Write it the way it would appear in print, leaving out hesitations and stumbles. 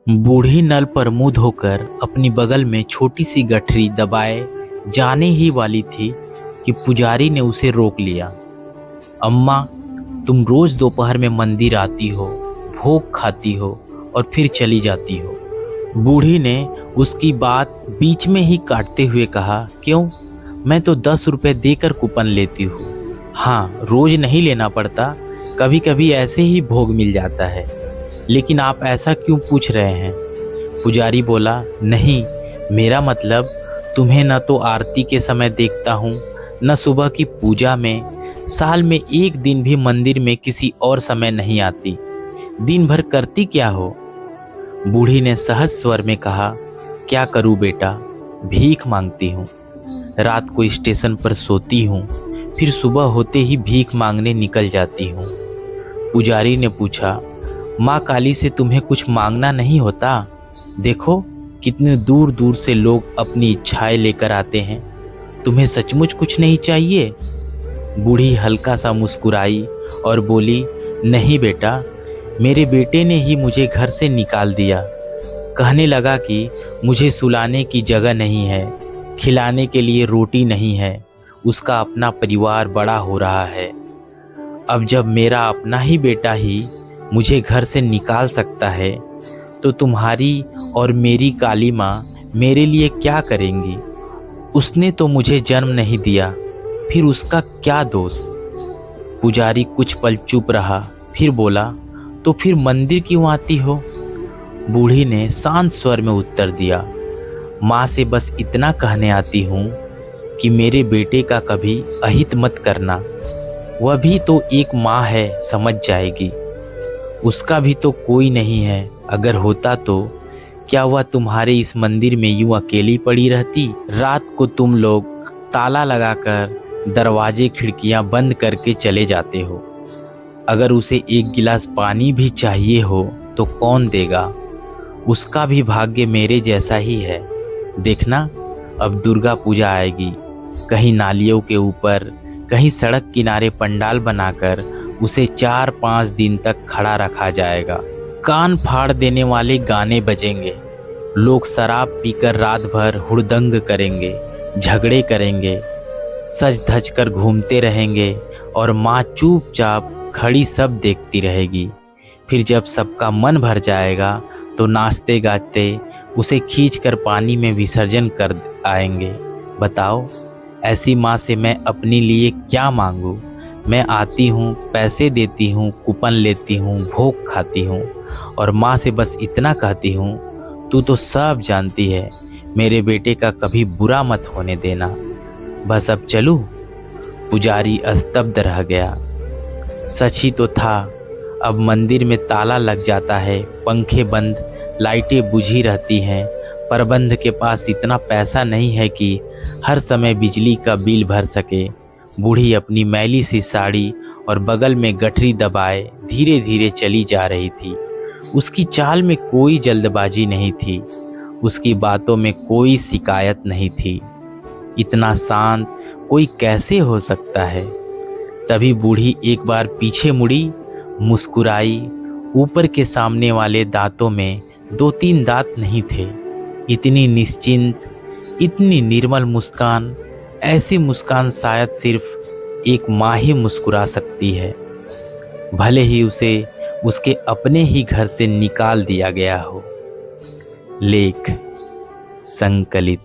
बूढ़ी नल पर मुंह धोकर अपनी बगल में छोटी सी गठरी दबाए जाने ही वाली थी कि पुजारी ने उसे रोक लिया। अम्मा, तुम रोज दोपहर में मंदिर आती हो, भोग खाती हो और फिर चली जाती हो। बूढ़ी ने उसकी बात बीच में ही काटते हुए कहा, क्यों? मैं तो 10 रुपए देकर कूपन लेती हूँ। हाँ, रोज नहीं लेना पड़ता, कभी कभी ऐसे ही भोग मिल जाता है। लेकिन आप ऐसा क्यों पूछ रहे हैं? पुजारी बोला, नहीं, मेरा मतलब तुम्हें न तो आरती के समय देखता हूँ, न सुबह की पूजा में। साल में एक दिन भी मंदिर में किसी और समय नहीं आती। दिन भर करती क्या हो? बूढ़ी ने सहज स्वर में कहा, क्या करूँ बेटा, भीख मांगती हूँ। रात को स्टेशन पर सोती हूँ, फिर सुबह होते ही भीख मांगने निकल जाती हूँ। पुजारी ने पूछा, माँ काली से तुम्हें कुछ मांगना नहीं होता? देखो कितने दूर दूर से लोग अपनी इच्छाएं लेकर आते हैं। तुम्हें सचमुच कुछ नहीं चाहिए? बूढ़ी हल्का सा मुस्कुराई और बोली, नहीं बेटा, मेरे बेटे ने ही मुझे घर से निकाल दिया। कहने लगा कि मुझे सुलाने की जगह नहीं है, खिलाने के लिए रोटी नहीं है, उसका अपना परिवार बड़ा हो रहा है। अब जब मेरा अपना ही बेटा ही मुझे घर से निकाल सकता है, तो तुम्हारी और मेरी काली माँ मेरे लिए क्या करेंगी? उसने तो मुझे जन्म नहीं दिया, फिर उसका क्या दोष? पुजारी कुछ पल चुप रहा, फिर बोला, तो फिर मंदिर क्यों आती हो? बूढ़ी ने शांत स्वर में उत्तर दिया, माँ से बस इतना कहने आती हूँ कि मेरे बेटे का कभी अहित मत करना। वह भी तो एक माँ है, समझ जाएगी। उसका भी तो कोई नहीं है, अगर होता तो क्या वह तुम्हारे इस मंदिर में यूं अकेली पड़ी रहती? रात को तुम लोग ताला लगाकर दरवाजे खिड़कियां बंद करके चले जाते हो। अगर उसे एक गिलास पानी भी चाहिए हो तो कौन देगा? उसका भी भाग्य मेरे जैसा ही है। देखना, अब दुर्गा पूजा आएगी, कहीं नालियों के ऊपर, कहीं सड़क किनारे पंडाल बनाकर उसे 4-5 दिन तक खड़ा रखा जाएगा। कान फाड़ देने वाले गाने बजेंगे, लोग शराब पीकर रात भर हुड़दंग करेंगे, झगड़े करेंगे, सज धज कर घूमते रहेंगे और माँ चुपचाप खड़ी सब देखती रहेगी। फिर जब सबका मन भर जाएगा तो नाचते गाते उसे खींचकर पानी में विसर्जन कर आएंगे। बताओ, ऐसी माँ से मैं अपने लिए क्या मांगूं? मैं आती हूँ, पैसे देती हूँ, कूपन लेती हूँ, भोग खाती हूँ और माँ से बस इतना कहती हूँ, तू तो सब जानती है, मेरे बेटे का कभी बुरा मत होने देना। बस अब चलूँ? पुजारी स्तब्ध रह गया। सच ही तो था, अब मंदिर में ताला लग जाता है, पंखे बंद, लाइटें बुझी रहती हैं। प्रबंध के पास इतना पैसा नहीं है कि हर समय बिजली का बिल भर सके। बूढ़ी अपनी मैली सी साड़ी और बगल में गठरी दबाए धीरे धीरे चली जा रही थी। उसकी चाल में कोई जल्दबाजी नहीं थी, उसकी बातों में कोई शिकायत नहीं थी। इतना शांत कोई कैसे हो सकता है? तभी बूढ़ी एक बार पीछे मुड़ी, मुस्कुराई। ऊपर के सामने वाले दांतों में 2-3 दांत नहीं थे। इतनी निश्चिंत, इतनी निर्मल मुस्कान, ऐसी मुस्कान शायद सिर्फ एक माँ ही मुस्कुरा सकती है, भले ही उसे उसके अपने ही घर से निकाल दिया गया हो। लेख संकलित।